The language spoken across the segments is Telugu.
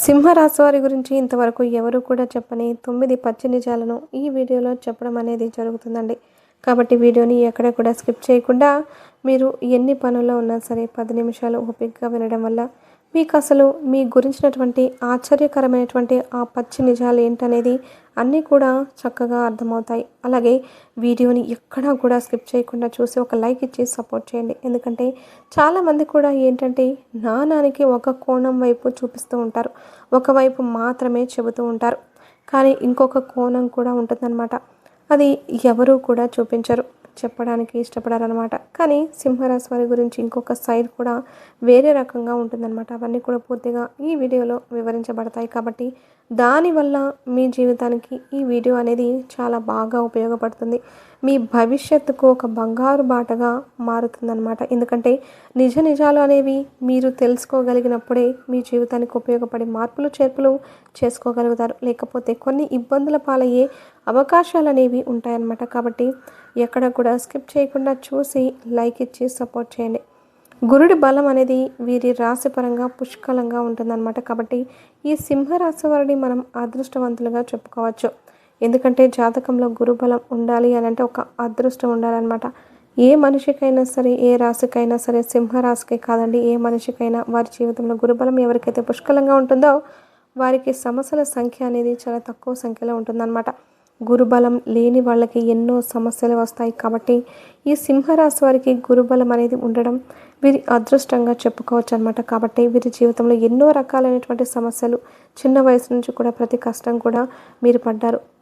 సింహరాశి వారి గురించి ఇంతవరకు ఎవరు కూడా చెప్పని 9 పచ్చి నిజాలను ఈ వీడియోలో చెప్పడం అనేది జరుగుతుందండి. కాబట్టి వీడియోని ఎక్కడ కూడా స్కిప్ చేయకుండా మీరు ఎన్ని పనుల్లో ఉన్నా సరే 10 నిమిషాలు ఓపికగా వినడం వల్ల మీకు అసలు మీ గురించినటువంటి ఆశ్చర్యకరమైనటువంటి ఆ పచ్చి నిజాలు ఏంటనేది అన్నీ కూడా చక్కగా అర్థమవుతాయి. అలాగే వీడియోని ఎక్కడా కూడా స్కిప్ చేయకుండా చూసి ఒక లైక్ ఇచ్చి సపోర్ట్ చేయండి. ఎందుకంటే చాలామంది కూడా ఏంటంటే నాణానికి ఒక కోణం వైపు చూపిస్తూ ఉంటారు. ఒకవైపు మాత్రమే చెబుతూ ఉంటారు. కానీ ఇంకొక కోణం కూడా ఉంటుందన్నమాట. అది ఎవరూ కూడా చూపించరు, చెప్పడానికి ఇష్టపడారనమాట. కానీ సింహరాశి వారి గురించి ఇంకొక సైడ్ కూడా వేరే రకంగా ఉంటుందన్నమాట. అవన్నీ కూడా పూర్తిగా ఈ వీడియోలో వివరించబడతాయి. కాబట్టి దానివల్ల మీ జీవితానికి ఈ వీడియో అనేది చాలా బాగా ఉపయోగపడుతుంది. మీ భవిష్యత్తుకు ఒక బంగారు బాటగా మారుతుందన్నమాట. ఎందుకంటే నిజాలు అనేవి మీరు తెలుసుకోగలిగినప్పుడే మీ జీవితానికి ఉపయోగపడే మార్పులు చేర్పులు చేసుకోగలుగుతారు. లేకపోతే కొన్ని ఇబ్బందుల పాలయ్యే అవకాశాలు అనేవి ఉంటాయన్నమాట. కాబట్టి ఎక్కడ కూడా స్కిప్ చేయకుండా చూసి లైక్ ఇచ్చి సపోర్ట్ చేయండి. గురుడి బలం అనేది వీరి రాశిపరంగా పుష్కలంగా ఉంటుందన్నమాట. కాబట్టి ఈ సింహరాశి వారిని మనం అదృష్టవంతులుగా చెప్పుకోవచ్చు. ఎందుకంటే జాతకంలో గురుబలం ఉండాలి అని అంటే ఒక అదృష్టం ఉండాలన్నమాట. ఏ మనిషికైనా సరే, ఏ రాశికైనా సరే, సింహరాశికే కాదండి, ఏ మనిషికైనా వారి జీవితంలో గురుబలం ఎవరికైతే పుష్కలంగా ఉంటుందో వారికి సమస్యల సంఖ్య అనేది చాలా తక్కువ సంఖ్యలో ఉంటుందన్నమాట. గురుబలం లేని వాళ్ళకి ఎన్నో సమస్యలు వస్తాయి. కాబట్టి ఈ సింహరాశి వారికి గురుబలం అనేది ఉండడం వీరి అదృష్టంగా చెప్పుకోవచ్చు అనమాట. కాబట్టి వీరి జీవితంలో ఎన్నో రకాలైనటువంటి సమస్యలు చిన్న వయసు నుంచి కూడా ప్రతి కష్టం కూడా మీరు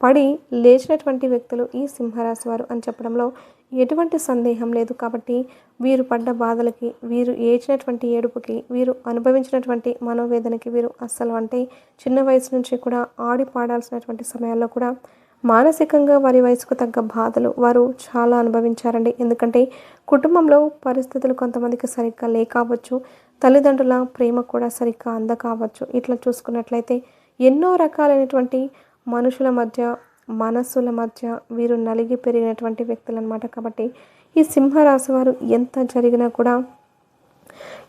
పడి లేచినటువంటి వ్యక్తులు ఈ సింహరాశి వారు అని చెప్పడంలో ఎటువంటి సందేహం లేదు. కాబట్టి వీరు పడ్డ బాధలకి, వీరు ఏడ్చినటువంటి ఏడుపుకి, వీరు అనుభవించినటువంటి మనోవేదనకి వీరు అస్సలు అంటే చిన్న వయసు నుంచి కూడా ఆడి పాడాల్సినటువంటి సమయాల్లో కూడా మానసికంగా వారి వయసుకు తగ్గ బాధలు వారు చాలా అనుభవించారండి. ఎందుకంటే కుటుంబంలో పరిస్థితులు కొంతమందికి సరిగ్గా లేకపోవచ్చు, తల్లిదండ్రుల ప్రేమ కూడా సరిగ్గా అందకావచ్చు. ఇట్లా చూసుకున్నట్లయితే ఎన్నో రకాలైనటువంటి మనుషుల మధ్య, మనస్సుల మధ్య వీరు నలిగి పెరిగినటువంటి వ్యక్తులు అనమాట. కాబట్టి ఈ సింహరాశి వారు ఎంత జరిగినా కూడా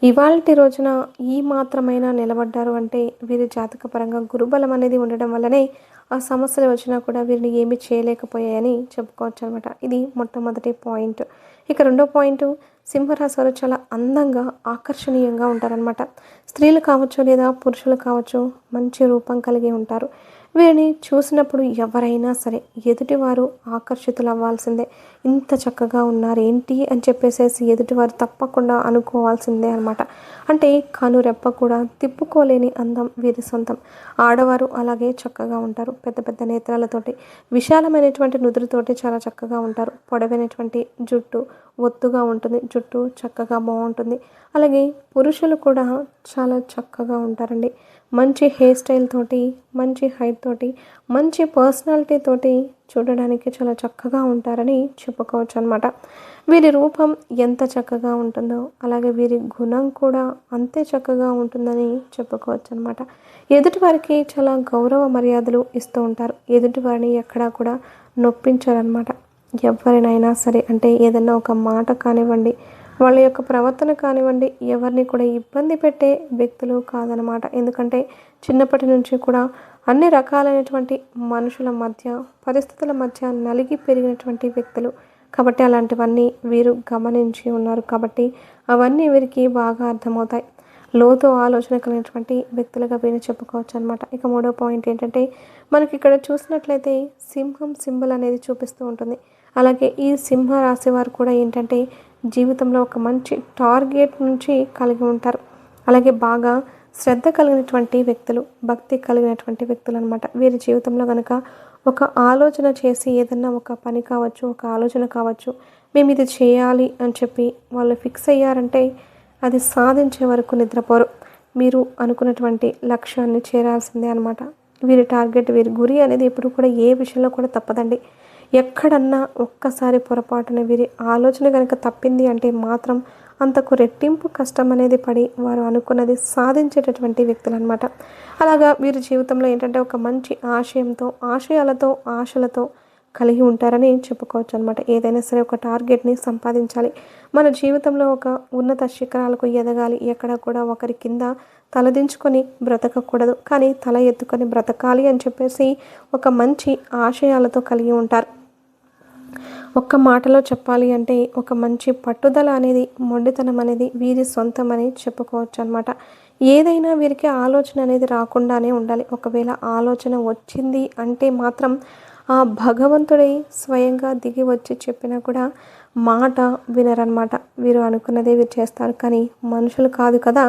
ఇవాల్టి రోజున ఈ మాత్రమైనా నిలబడ్డారు అంటే వీరి జాతకపరంగా గురుబలం అనేది ఉండడం వల్లనే ఆ సమస్యలు వచ్చినా కూడా వీరిని ఏమీ చేయలేకపోయాయని చెప్పుకోవచ్చు అనమాట. ఇది మొట్టమొదటి పాయింట్. ఇక రెండో పాయింట్, సింహరాశి వారు చాలా అందంగా ఆకర్షణీయంగా ఉంటారనమాట. స్త్రీలు కావచ్చు లేదా పురుషులు కావచ్చు, మంచి రూపం కలిగి ఉంటారు. వీరిని చూసినప్పుడు ఎవరైనా సరే ఎదుటివారు ఆకర్షితులు అవ్వాల్సిందే. ఇంత చక్కగా ఉన్నారు ఏంటి అని చెప్పేసేసి ఎదుటివారు తప్పకుండా అనుకోవాల్సిందే అనమాట. అంటే కనురెప్ప కూడా తిప్పుకోలేని అందం వీరి సొంతం. ఆడవారు అలాగే చక్కగా ఉంటారు. పెద్ద పెద్ద నేత్రాలతోటి, విశాలమైనటువంటి నుదురుతోటి చాలా చక్కగా ఉంటారు. పొడవైనటువంటి జుట్టు, ఒత్తుగా ఉంటుంది. జుట్టు చక్కగా బాగుంటుంది. అలాగే పురుషులు కూడా చాలా చక్కగా ఉంటారండి. మంచి హెయిర్ స్టైల్ తోటి, మంచి హైట్ తోటి, మంచి పర్సనాలిటీ తోటి చూడడానికి చాలా చక్కగా ఉంటారని చెప్పుకోవచ్చు అనమాట. వీరి రూపం ఎంత చక్కగా ఉంటుందో అలాగే వీరి గుణం కూడా అంతే చక్కగా ఉంటుందని చెప్పుకోవచ్చు అనమాట. ఎదుటివారికి చాలా గౌరవ మర్యాదలు ఇస్తూ ఉంటారు. ఎదుటివారిని ఎక్కడా కూడా నొప్పించారనమాట. ఎవరినైనా సరే అంటే ఏదైనా ఒక మాట కానివ్వండి, వాళ్ళ యొక్క ప్రవర్తన కానివ్వండి, ఎవరిని కూడా ఇబ్బంది పెట్టే వ్యక్తులు కాదనమాట. ఎందుకంటే చిన్నప్పటి నుంచి కూడా అన్ని రకాలైనటువంటి మనుషుల మధ్య, పరిస్థితుల మధ్య నలిగి పెరిగినటువంటి వ్యక్తులు. కాబట్టి అలాంటివన్నీ వీరు గమనించి ఉన్నారు. కాబట్టి అవన్నీ వీరికి బాగా అర్థమవుతాయి. లోతు ఆలోచన కలిగినటువంటి వ్యక్తులుగా వీరిని చెప్పుకోవచ్చు అనమాట. ఇక మూడో పాయింట్ ఏంటంటే, మనకి ఇక్కడ చూసినట్లయితే సింహం సింబల్ అనేది చూపిస్తూ ఉంటుంది. అలాగే ఈ సింహ రాశి వారు కూడా ఏంటంటే జీవితంలో ఒక మంచి టార్గెట్ నుంచి కలిగి ఉంటారు. అలాగే బాగా శ్రద్ధ కలిగినటువంటి వ్యక్తులు, భక్తి కలిగినటువంటి వ్యక్తులు అనమాట. వీరి జీవితంలో కనుక ఒక ఆలోచన చేసి ఏదన్నా ఒక పని కావచ్చు, ఒక ఆలోచన కావచ్చు, మేము ఇది చేయాలి అని చెప్పి వాళ్ళు ఫిక్స్ అయ్యారంటే అది సాధించే వరకు నిద్రపోరు. మీరు అనుకున్నటువంటి లక్ష్యాన్ని చేరాల్సిందే అనమాట. వీరి టార్గెట్, వీరి గురి అనేది ఎప్పుడు కూడా ఏ విషయంలో కూడా తప్పదండి. ఎక్కడన్నా ఒక్కసారి పొరపాటున వీరి ఆలోచన కనుక తప్పింది అంటే మాత్రం అంతకు రెట్టింపు కష్టం అనేది పడి వారు అనుకున్నది సాధించేటటువంటి వ్యక్తులు అనమాట. అలాగా వీరి జీవితంలో ఏంటంటే ఒక మంచి ఆశయంతో, ఆశయాలతో, ఆశలతో కలిగి ఉంటారని చెప్పుకోవచ్చు అనమాట. ఏదైనా సరే ఒక టార్గెట్ని సంపాదించాలి, మన జీవితంలో ఒక ఉన్నత శిఖరాలకు ఎదగాలి, ఎక్కడ కూడా ఒకరి కింద తలదించుకొని బ్రతకకూడదు, కానీ తల ఎత్తుకొని బ్రతకాలి అని చెప్పేసి ఒక మంచి ఆశయాలతో కలిగి ఉంటారు. ఒక్క మాటలో చెప్పాలి అంటే ఒక మంచి పట్టుదల అనేది, మొండితనం అనేది వీరి సొంతమని చెప్పుకోవచ్చు అనమాట. ఏదైనా వీరికి ఆలోచన అనేది రాకుండానే ఉండాలి. ఒకవేళ ఆలోచన వచ్చింది అంటే మాత్రం ఆ భగవంతుడే స్వయంగా దిగి వచ్చి చెప్పినా కూడా మాట వినరనమాట. వీరు అనుకున్నదే వీరు చేస్తారు, కానీ మనుషులు కాదు కదా,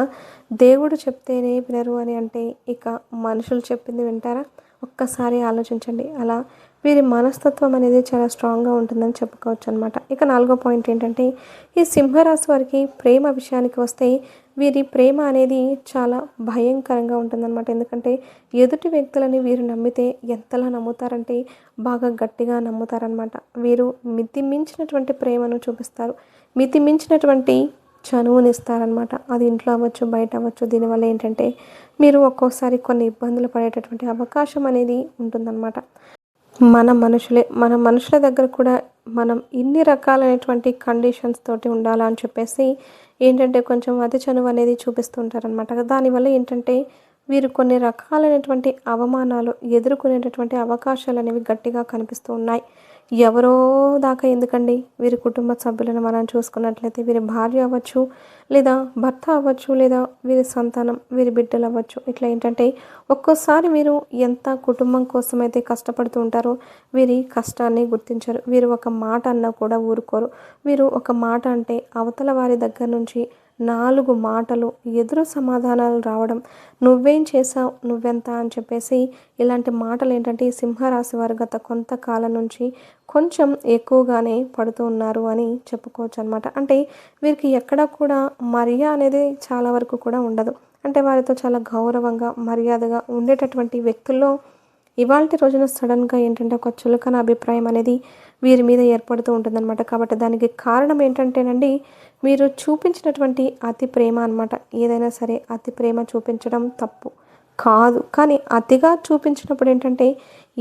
దేవుడు చెప్తేనే వినరు అని అంటే ఇక మనుషులు చెప్పింది వింటారా? ఒక్కసారి ఆలోచించండి. అలా వీరి మనస్తత్వం అనేది చాలా స్ట్రాంగ్గా ఉంటుందని చెప్పుకోవచ్చు అనమాట. ఇక 4వ పాయింట్ ఏంటంటే, ఈ సింహరాశి వారికి ప్రేమ విషయానికి వస్తే వీరి ప్రేమ అనేది చాలా భయంకరంగా ఉంటుందన్నమాట. ఎందుకంటే ఎదుటి వ్యక్తులని వీరు నమ్మితే ఎంతలా నమ్ముతారంటే బాగా గట్టిగా నమ్ముతారనమాట. వీరు మితిమించినటువంటి ప్రేమను చూపిస్తారు, మితిమించినటువంటి చనువునిస్తారనమాట. అది ఇంట్లో అవ్వచ్చు, బయట అవ్వచ్చు. దీనివల్ల ఏంటంటే మీరు ఒక్కోసారి కొన్ని ఇబ్బందులు పడేటటువంటి అవకాశం అనేది ఉంటుందన్నమాట. మన మనుషుల దగ్గర కూడా మనం ఇన్ని రకాలైనటువంటి కండిషన్స్ తోటి ఉండాలా అని చెప్పేసి ఏంటంటే కొంచెం అతి చనువు అనేది చూపిస్తూ ఉంటారనమాట. దానివల్ల ఏంటంటే వీరు కొన్ని రకాలైనటువంటి అవమానాలు ఎదుర్కొనేటటువంటి అవకాశాలు అనేవి గట్టిగా కనిపిస్తూ ఉన్నాయి. ఎవరో దాకా ఎందుకండి, వీరి కుటుంబ సభ్యులను మనం చూసుకున్నట్లయితే వీరి భార్య అవ్వచ్చు, లేదా భర్త అవ్వచ్చు, లేదా వీరి సంతానం, వీరి బిడ్డలు అవ్వచ్చు. ఇట్లా ఏంటంటే ఒక్కోసారి వీరు ఎంత కుటుంబం కోసం అయితే కష్టపడుతూ ఉంటారో వీరి కష్టాన్ని గుర్తించరు. వీరు ఒక మాట అన్నా కూడా ఊరుకోరు. వీరు ఒక మాట అంటే అవతల వారి దగ్గర నుంచి 4 మాటలు ఎదురు సమాధానాలు రావడం, నువ్వేం చేసావు, నువ్వెంత అని చెప్పేసి ఇలాంటి మాటలు ఏంటంటే ఈ సింహరాశి వారు గత కొంతకాలం నుంచి కొంచెం ఎక్కువగానే పడుతూ ఉన్నారు అని చెప్పుకోవచ్చు అనమాట. అంటే వీరికి ఎక్కడ కూడా మర్యాద అనేది చాలా వరకు కూడా ఉండదు. అంటే వారితో చాలా గౌరవంగా మర్యాదగా ఉండేటటువంటి వ్యక్తుల్లో ఇవాల్టి రోజున సడన్గా ఏంటంటే ఒక చులకన అభిప్రాయం అనేది వీరి మీద ఏర్పడుతూ ఉంటుందన్నమాట. కాబట్టి దానికి కారణం ఏంటంటేనండి మీరు చూపించినటువంటి అతి ప్రేమ అనమాట. ఏదైనా సరే అతి ప్రేమ చూపించడం తప్పు కాదు, కానీ అతిగా చూపించినప్పుడు ఏంటంటే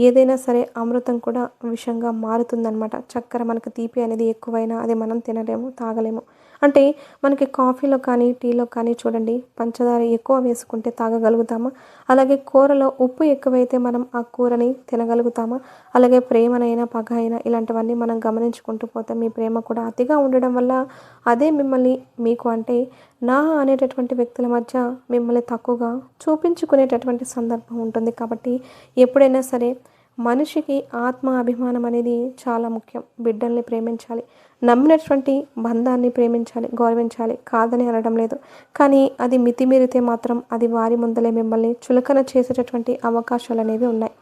ఏదైనా సరే అమృతం కూడా విషంగా మారుతుందన్నమాట. చక్కెర మనకు తీపి అనేది ఎక్కువైనా అది మనం తినలేము, తాగలేము. అంటే మనకి కాఫీలో కానీ టీలో కానీ చూడండి, పంచదార ఎక్కువ వేసుకుంటే తాగగలుగుతామా? అలాగే కూరలో ఉప్పు ఎక్కువైతే మనం ఆ కూరని తినగలుగుతామా? అలాగే ప్రేమనైనా పగ అయినా ఇలాంటివన్నీ మనం గమనించుకుంటూ పోతే మీ ప్రేమ కూడా అతిగా ఉండడం వల్ల అదే మిమ్మల్ని మీకు అంటే నా అనేటటువంటి వ్యక్తుల మధ్య మిమ్మల్ని తక్కువగా చూపించుకునేటటువంటి సందర్భం ఉంటుంది. కాబట్టి ఎప్పుడైనా సరే మనిషికి ఆత్మ అభిమానం అనేది చాలా ముఖ్యం. బిడ్డల్ని ప్రేమించాలి, నమ్మినటువంటి బంధాన్ని ప్రేమించాలి, గౌరవించాలి, కాదని అనడం లేదు. కానీ అది మితిమీరితే మాత్రం అది వారి ముందలే మిమ్మల్ని చులకన చేసేటటువంటి అవకాశాలు అనేవి ఉన్నాయి.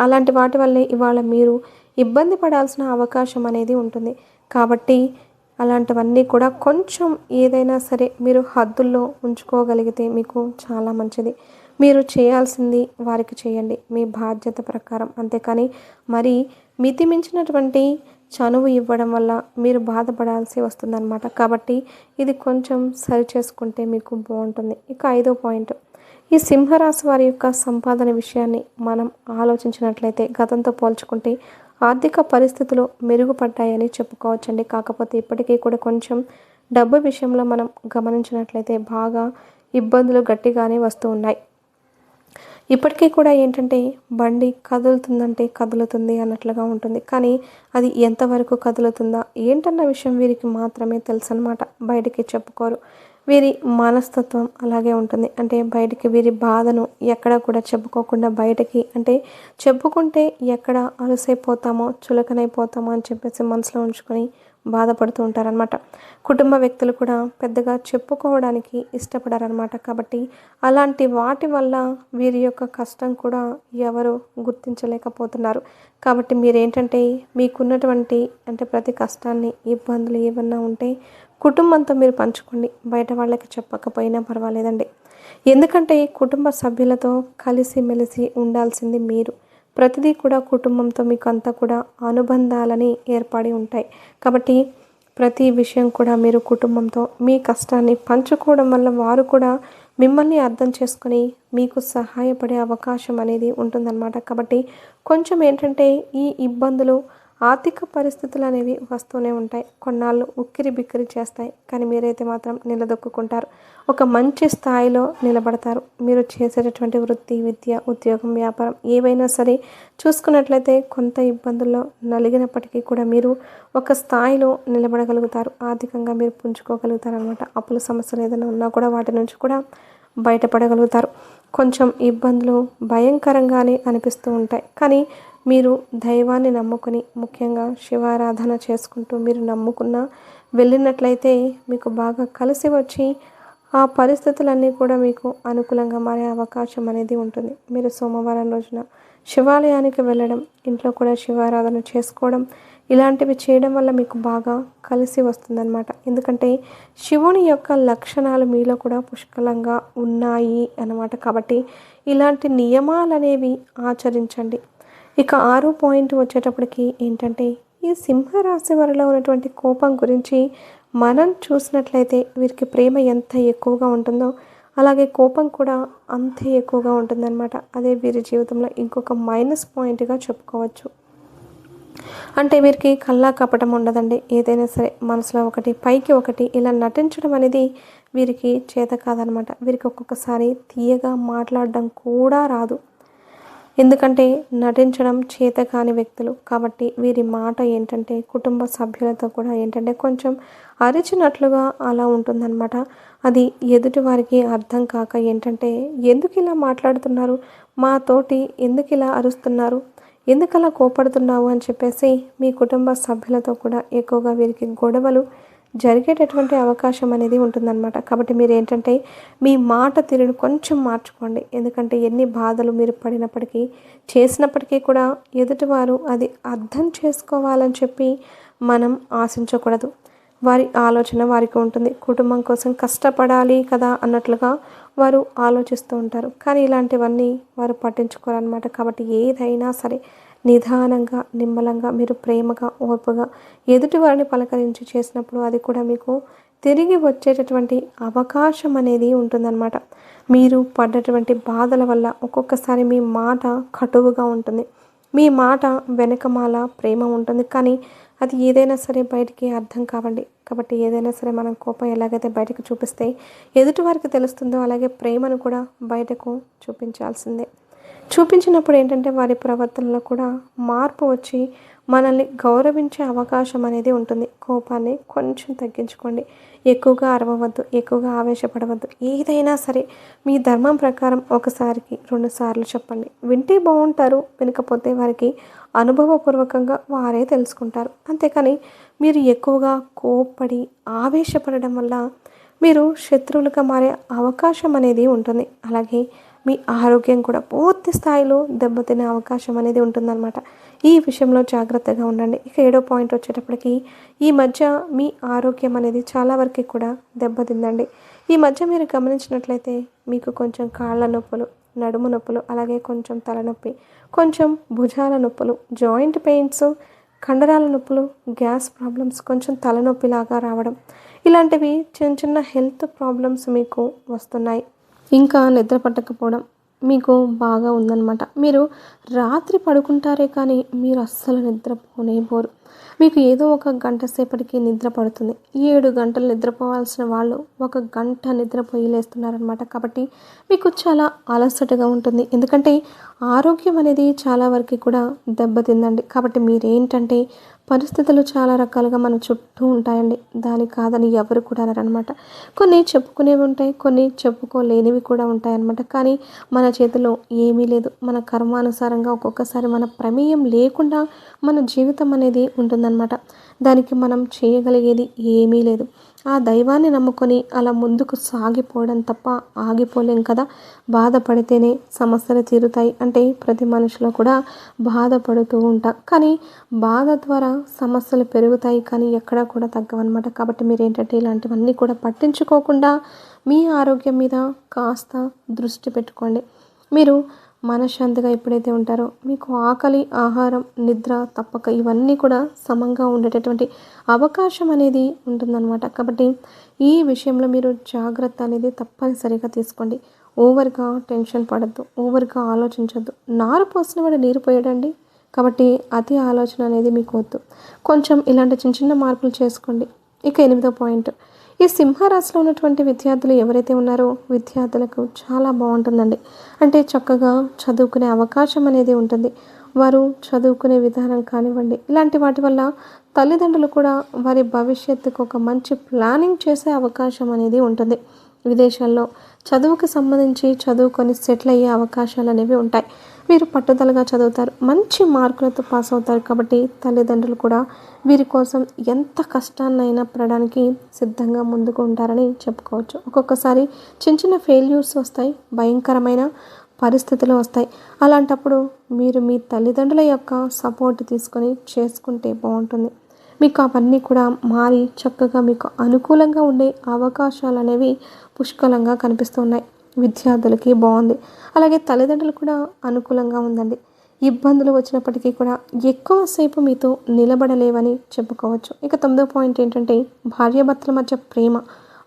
అలాంటి వాటి వల్లే ఇవాళ మీరు ఇబ్బంది పడాల్సిన అవకాశం అనేది ఉంటుంది. కాబట్టి అలాంటివన్నీ కూడా కొంచెం ఏదైనా సరే మీరు హద్దుల్లో ఉంచుకోగలిగితే మీకు చాలా మంచిది. మీరు చేయాల్సింది వారికి చేయండి మీ బాధ్యత ప్రకారం. అంతేకాని మరి మితిమించినటువంటి చనువు ఇవ్వడం వల్ల మీరు బాధపడాల్సి వస్తుందన్నమాట. కాబట్టి ఇది కొంచెం సరి చేసుకుంటే మీకు బాగుంటుంది. ఇక 5వ పాయింట్, ఈ సింహరాశి వారి యొక్క సంపాదన విషయాన్ని మనం ఆలోచించినట్లయితే గతంతో పోల్చుకుంటే ఆర్థిక పరిస్థితులు మెరుగుపడ్డాయని చెప్పుకోవచ్చండి. కాకపోతే ఇప్పటికీ కూడా కొంచెం డబ్బు విషయంలో మనం గమనించినట్లయితే బాగా ఇబ్బందులు గట్టిగానే వస్తూ ఉన్నాయి. ఇప్పటికీ కూడా ఏంటంటే బండి కదులుతుందంటే కదులుతుంది అన్నట్లుగా ఉంటుంది, కానీ అది ఎంతవరకు కదులుతుందా ఏంటన్న విషయం వీరికి మాత్రమే తెలుసు అన్నమాట. బయటికి చెప్పుకోరు. వీరి మనస్తత్వం అలాగే ఉంటుంది. అంటే బయటికి వీరి బాధను ఎక్కడ కూడా చెప్పుకోకుండా బయటకి అంటే చెప్పుకుంటే ఎక్కడ అలసైపోతామో చులకనైపోతామో అని చెప్పేసి మనసులో ఉంచుకొని బాధపడుతూ ఉంటారనమాట. కుటుంబ వ్యక్తులు కూడా పెద్దగా చెప్పుకోవడానికి ఇష్టపడారనమాట. కాబట్టి అలాంటి వాటి వల్ల వీరి యొక్క కష్టం కూడా ఎవరు గుర్తించలేకపోతున్నారు. కాబట్టి మీరేంటంటే మీకున్నటువంటి అంటే ప్రతి కష్టాన్ని ఇబ్బందులు ఏమన్నా ఉంటే కుటుంబంతో మీరు పంచుకోండి, బయట వాళ్ళకి చెప్పకపోయినా పర్వాలేదండి. ఎందుకంటే కుటుంబ సభ్యులతో కలిసిమెలిసి ఉండాల్సింది మీరు. ప్రతిదీ కూడా కుటుంబంతో మీకు అంతా కూడా అనుబంధాలని ఏర్పడి ఉంటాయి. కాబట్టి ప్రతి విషయం కూడా మీరు కుటుంబంతో మీ కష్టాన్ని పంచుకోవడం వల్ల వారు కూడా మిమ్మల్ని అర్థం చేసుకొని మీకు సహాయపడే అవకాశం అనేది ఉంటుందన్నమాట. కాబట్టి కొంచెం ఏంటంటే ఈ ఇబ్బందులు ఆర్థిక పరిస్థితులు అనేవి వస్తూనే ఉంటాయి. కొన్నాళ్ళు ఉక్కిరి బిక్కిరి చేస్తాయి. కానీ మీరైతే మాత్రం నిలదొక్కుంటారు. ఒక మంచి స్థాయిలో నిలబడతారు. మీరు చేసేటటువంటి వృత్తి, విద్య, ఉద్యోగం, వ్యాపారం ఏవైనా సరే చూసుకున్నట్లయితే కొంత ఇబ్బందుల్లో నలిగినప్పటికీ కూడా మీరు ఒక స్థాయిలో నిలబడగలుగుతారు. ఆర్థికంగా మీరు పుంజుకోగలుగుతారు అనమాట. అప్పుల సమస్యలు ఏదైనా ఉన్నా కూడా వాటి నుంచి కూడా బయటపడగలుగుతారు. కొంచెం ఇబ్బందులు భయంకరంగానే అనిపిస్తూ ఉంటాయి. కానీ మీరు దైవాన్ని నమ్ముకుని ముఖ్యంగా శివారాధన చేసుకుంటూ మీరు నమ్ముకున్న వెళ్ళినట్లయితే మీకు బాగా కలిసి వచ్చి ఆ పరిస్థితులన్నీ కూడా మీకు అనుకూలంగా మారే అవకాశం అనేది ఉంటుంది. మీరు సోమవారం రోజున శివాలయానికి వెళ్ళడం, ఇంట్లో కూడా శివారాధన చేసుకోవడం ఇలాంటివి చేయడం వల్ల మీకు బాగా కలిసి వస్తుందన్నమాట. ఎందుకంటే శివుని యొక్క లక్షణాలు మీలో కూడా పుష్కలంగా ఉన్నాయి అన్నమాట. కాబట్టి ఇలాంటి నియమాలు అనేవి ఆచరించండి. ఇక 6 పాయింట్ వచ్చేటప్పటికి ఏంటంటే ఈ సింహరాశి వారిలో ఉన్నటువంటి కోపం గురించి మనం చూసినట్లయితే వీరికి ప్రేమ ఎంత ఎక్కువగా ఉంటుందో అలాగే కోపం కూడా అంతే ఎక్కువగా ఉంటుందన్నమాట. అదే వీరి జీవితంలో ఇంకొక మైనస్ పాయింట్గా చెప్పుకోవచ్చు. అంటే వీరికి కల్లా కపటం ఉండదండి. ఏదైనా సరే మనసులో ఒకటి పైకి ఒకటి ఇలా నటించడం అనేది వీరికి చేత కాదనమాట. వీరికి ఒక్కొక్కసారి తీయగా మాట్లాడడం కూడా రాదు. ఎందుకంటే నటించడం చేత కాని వ్యక్తులు కాబట్టి వీరి మాట ఏంటంటే కుటుంబ సభ్యులతో కూడా ఏంటంటే కొంచెం అరిచినట్లుగా అలా ఉంటుందన్నమాట. అది ఎదుటి వారికి అర్థం కాక ఏంటంటే ఎందుకు ఇలా మాట్లాడుతున్నారు, మాతోటి ఎందుకు ఇలా అరుస్తున్నారు, ఎందుకు అలా కోపడుతున్నావు అని చెప్పేసి మీ కుటుంబ సభ్యులతో కూడా ఎక్కువగా వీరికి గొడవలు జరిగేటటువంటి అవకాశం అనేది ఉంటుందన్నమాట. కాబట్టి మీరు ఏంటంటే మీ మాట తీరును కొంచెం మార్చుకోండి. ఎందుకంటే ఎన్ని బాధలు మీరు పడినప్పటికీ చేసినప్పటికీ కూడా ఎదుటివారు అది అర్థం చేసుకోవాలని చెప్పి మనం ఆశించకూడదు. వారి ఆలోచన వారికి ఉంటుంది. కుటుంబం కోసం కష్టపడాలి కదా అన్నట్లుగా వారు ఆలోచిస్తూ ఉంటారు. కానీ ఇలాంటివన్నీ వారు పట్టించుకోరన్నమాట. కాబట్టి ఏదైనా సరే నిదానంగా నిమ్మలంగా మీరు ప్రేమగా ఓర్పుగా ఎదుటి వారిని పలకరించి చేసినప్పుడు అది కూడా మీకు తిరిగి వచ్చేటటువంటి అవకాశం అనేది ఉంటుందన్నమాట. మీరు పడ్డటువంటి బాధల వల్ల ఒక్కొక్కసారి మీ మాట కటువుగా ఉంటుంది, మీ మాట వెనకమాల ప్రేమ ఉంటుంది. కానీ అది ఏదైనా సరే బయటికి అర్థం కావండి. కాబట్టి ఏదైనా సరే మనం కోపం ఎలాగైతే బయటకు చూపిస్తే ఎదుటి వారికి తెలుస్తుందో అలాగే ప్రేమను కూడా బయటకు చూపించాల్సిందే. చూపించినప్పుడు ఏంటంటే వారి ప్రవర్తనలో కూడా మార్పు వచ్చి మనల్ని గౌరవించే అవకాశం అనేది ఉంటుంది. కోపాన్ని కొంచెం తగ్గించుకోండి. ఎక్కువగా అరవవద్దు, ఎక్కువగా ఆవేశపడవద్దు. ఏదైనా సరే మీ ధర్మం ప్రకారం ఒకసారికి 2 సార్లు చెప్పండి. వింటే బాగుంటారు, వినకపోతే వారికి అనుభవపూర్వకంగా వారే తెలుసుకుంటారు. అంతేకాని మీరు ఎక్కువగా కోప్పడి ఆవేశపడడం వల్ల మీరు శత్రువులుగా మారే అవకాశం అనేది ఉంటుంది. అలాగే మీ ఆరోగ్యం కూడా పూర్తి స్థాయిలో దెబ్బతినే అవకాశం అనేది ఉంటుందన్నమాట. ఈ విషయంలో జాగ్రత్తగా ఉండండి. ఇక 7వ పాయింట్ వచ్చేటప్పటికి ఈ మధ్య మీ ఆరోగ్యం అనేది చాలా వరకు కూడా దెబ్బతిందండి. ఈ మధ్య మీరు గమనించినట్లయితే మీకు కొంచెం కాళ్ళ నొప్పులు, నడుము నొప్పులు, అలాగే కొంచెం తలనొప్పి, కొంచెం భుజాల నొప్పులు, జాయింట్ పెయిన్స్, కండరాల నొప్పులు, గ్యాస్ ప్రాబ్లమ్స్, కొంచెం తలనొప్పిలాగా రావడం ఇలాంటివి చిన్న చిన్న హెల్త్ ప్రాబ్లమ్స్ మీకు వస్తున్నాయి. ఇంకా నిద్ర పట్టకపోవడం మీకు బాగా ఉందన్నమాట. మీరు రాత్రి పడుకుంటారే కానీ మీరు అస్సలు నిద్రపోరు. మీకు ఏదో ఒక గంట సేపటికి నిద్ర పడుతుంది. 7 గంటలు నిద్రపోవాల్సిన వాళ్ళు 1 గంట నిద్రపోయి లేస్తున్నారనమాట. కాబట్టి మీకు చాలా అలసటగా ఉంటుంది. ఎందుకంటే ఆరోగ్యం అనేది చాలా వరకు కూడా దెబ్బతిందండి. కాబట్టి మీరేంటంటే పరిస్థితులు చాలా రకాలుగా మన చుట్టూ ఉంటాయండి. దాని కాదని ఎవరు కూడా అనరనమాట. కొన్ని చెప్పుకునేవి ఉంటాయి, కొన్ని చెప్పుకోలేనివి కూడా ఉంటాయన్నమాట. కానీ మన చేతిలో ఏమీ లేదు. మన కర్మానుసారంగా ఒక్కొక్కసారి మన ప్రమేయం లేకుండా మన జీవితం అనేది ఉంటుందన్నమాట. దానికి మనం చేయగలిగేది ఏమీ లేదు. ఆ దైవాన్ని నమ్ముకొని అలా ముందుకు సాగిపోవడం తప్ప ఆగిపోలేం కదా. బాధపడితేనే సమస్యలు తీరుతాయి అంటే ప్రతి మనిషిలో కూడా బాధపడుతూ ఉంటాం. కానీ బాధ ద్వారా సమస్యలు పెరుగుతాయి కానీ ఎక్కడా కూడా తగ్గవన్నమాట. కాబట్టి మీరేంటంటే ఇలాంటివన్నీ కూడా పట్టించుకోకుండా మీ ఆరోగ్యం మీద కాస్త దృష్టి పెట్టుకోండి. మీరు మనశ్శాంతిగా ఎప్పుడైతే ఉంటారో మీకు ఆకలి, ఆహారం, నిద్ర తప్పక ఇవన్నీ కూడా సమంగా ఉండేటటువంటి అవకాశం అనేది ఉంటుందన్నమాట. కాబట్టి ఈ విషయంలో మీరు జాగ్రత్త అనేది తప్పనిసరిగా తీసుకోండి. ఓవర్గా టెన్షన్ పడద్దు, ఓవర్గా ఆలోచించద్దు. నారు పోసిన వాడు నీరు పోయడండి. కాబట్టి అతి ఆలోచన అనేది మీకు వద్దు. కొంచెం ఇలాంటి చిన్న చిన్న మార్పులు చేసుకోండి. ఇక 8వ పాయింట్, ఈ సింహరాశిలో ఉన్నటువంటి విద్యార్థులు ఎవరైతే ఉన్నారో విద్యార్థులకు చాలా బాగుంటుందండి. అంటే చక్కగా చదువుకునే అవకాశం అనేది ఉంటుంది. వారు చదువుకునే విధానం కానివ్వండి, ఇలాంటి వాటి వల్ల తల్లిదండ్రులు కూడా వారి భవిష్యత్తుకు ఒక మంచి ప్లానింగ్ చేసే అవకాశం అనేది ఉంటుంది. విదేశాల్లో చదువుకు సంబంధించి చదువుకొని సెటిల్ అయ్యే అవకాశాలు అనేవి ఉంటాయి. వీరు పట్టుదలగా చదువుతారు, మంచి మార్కులతో పాస్ అవుతారు. కాబట్టి తల్లిదండ్రులు కూడా వీరి కోసం ఎంత కష్టాన్నైనా పడడానికి సిద్ధంగా ముందుకు ఉంటారని చెప్పుకోవచ్చు. ఒక్కొక్కసారి చిన్న చిన్న ఫెయిల్యూర్స్ వస్తాయి, భయంకరమైన పరిస్థితులు వస్తాయి. అలాంటప్పుడు మీరు మీ తల్లిదండ్రుల యొక్క సపోర్ట్ తీసుకొని చేసుకుంటే బాగుంటుంది. మీకు అవన్నీ కూడా మారి చక్కగా మీకు అనుకూలంగా ఉండే అవకాశాలు అనేవి పుష్కలంగా కనిపిస్తున్నాయి. విద్యార్థులకి బాగుంది, అలాగే తల్లిదండ్రులు కూడా అనుకూలంగా ఉందండి. ఇబ్బందులు వచ్చినప్పటికీ కూడా ఎక్కువసేపు మీతో నిలబడలేవని చెప్పుకోవచ్చు. ఇక 9వ పాయింట్ ఏంటంటే, భార్యాభర్తల మధ్య ప్రేమ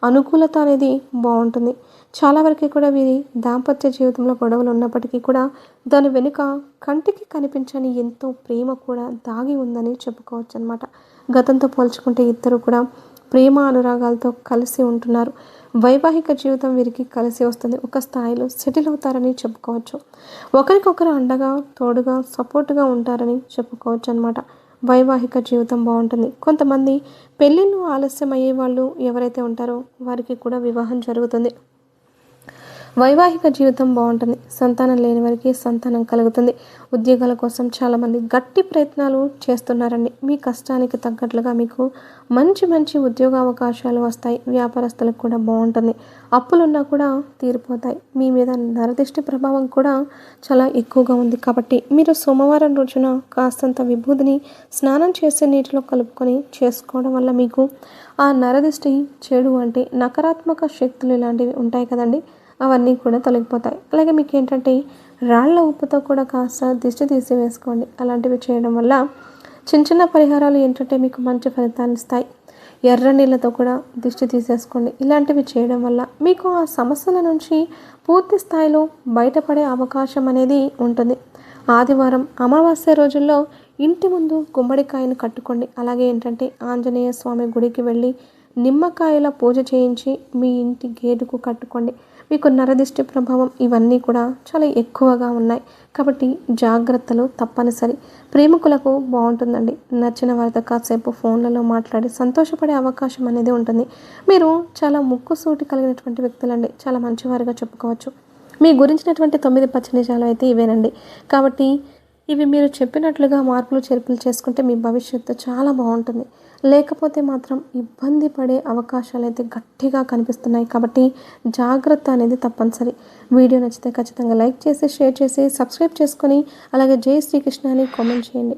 అనుకూలత అనేది బాగుంటుంది. చాలా వరకు కూడా వీరి దాంపత్య జీవితంలో గొడవలు ఉన్నప్పటికీ కూడా దాని వెనుక కంటికి కనిపించని ఎంతో ప్రేమ కూడా దాగి ఉందని చెప్పుకోవచ్చు అనమాట. గతంతో పోల్చుకుంటే ఇద్దరు కూడా ప్రేమ అనురాగాలతో కలిసి ఉంటున్నారు. వైవాహిక జీవితం వీరికి కలిసి వస్తుంది. ఒక స్థాయిలో సెటిల్ అవుతారని చెప్పుకోవచ్చు. ఒకరికొకరు అండగా తోడుగా సపోర్టుగా ఉంటారని చెప్పుకోవచ్చు అనమాట. వైవాహిక జీవితం బాగుంటుంది. కొంతమంది పెళ్ళిళ్ళు ఆలస్యం అయ్యే వాళ్ళు ఎవరైతే ఉంటారో వారికి కూడా వివాహం జరుగుతుంది. వైవాహిక జీవితం బాగుంటుంది. సంతానం లేని వారికి సంతానం కలుగుతుంది. ఉద్యోగాల కోసం చాలామంది గట్టి ప్రయత్నాలు చేస్తున్నారండి. మీ కష్టానికి తగ్గట్లుగా మీకు మంచి మంచి ఉద్యోగ అవకాశాలు వస్తాయి. వ్యాపారస్తులకు కూడా బాగుంటుంది. అప్పులున్నా కూడా తీరిపోతాయి. మీ మీద నరదిష్టి ప్రభావం కూడా చాలా ఎక్కువగా ఉంది. కాబట్టి మీరు సోమవారం రోజున కాస్తంత విభూతిని స్నానం చేసే నీటిలో కలుపుకొని చేసుకోవడం వల్ల మీకు ఆ నరదిష్టి, చెడు అంటే నకారాత్మక శక్తులు ఇలాంటివి ఉంటాయి కదండి, అవన్నీ కూడా తొలగిపోతాయి. అలాగే మీకు ఏంటంటే రాళ్ల ఉప్పుతో కూడా కాస్త దిష్టి తీసి వేసుకోండి. అలాంటివి చేయడం వల్ల చిన్న చిన్న పరిహారాలు ఏంటంటే మీకు మంచి ఫలితాన్ని ఇస్తాయి. ఎర్ర నీళ్ళతో కూడా దిష్టి తీసేసుకోండి. ఇలాంటివి చేయడం వల్ల మీకు ఆ సమస్యల నుంచి పూర్తి స్థాయిలో బయటపడే అవకాశం అనేది ఉంటుంది. ఆదివారం అమావాస్య రోజుల్లో ఇంటి ముందు గుమ్మడికాయను కట్టుకోండి. అలాగే ఏంటంటే ఆంజనేయ స్వామి గుడికి వెళ్ళి నిమ్మకాయల పూజ చేయించి మీ ఇంటి గేటుకు కట్టుకోండి. మీకు నరదిష్టి ప్రభావం ఇవన్నీ కూడా చాలా ఎక్కువగా ఉన్నాయి. కాబట్టి జాగ్రత్తలు తప్పనిసరి. ప్రేమికులకు బాగుంటుందండి. నచ్చిన వారితో కాసేపు ఫోన్లలో మాట్లాడి సంతోషపడే అవకాశం అనేది ఉంటుంది. మీరు చాలా ముక్కుసూటి కలిగినటువంటి వ్యక్తులండి. చాలా మంచివారిగా చెప్పుకోవచ్చు. మీ గురించినటువంటి 9 పచ్చి నిజాలు అయితే ఇవేనండి. కాబట్టి ఇవి మీరు చెప్పినట్లుగా మార్పులు చేర్పులు చేసుకుంటే మీ భవిష్యత్తు చాలా బాగుంటుంది. లేకపోతే మాత్రం ఇబ్బంది పడే అవకాశాలు అయితే గట్టిగా కనిపిస్తున్నాయి. కాబట్టి జాగ్రత్త అనేది తప్పనిసరి. వీడియో నచ్చితే ఖచ్చితంగా లైక్ చేసి షేర్ చేసి సబ్స్క్రైబ్ చేసుకొని అలాగే జై శ్రీకృష్ణ అని కామెంట్ చేయండి.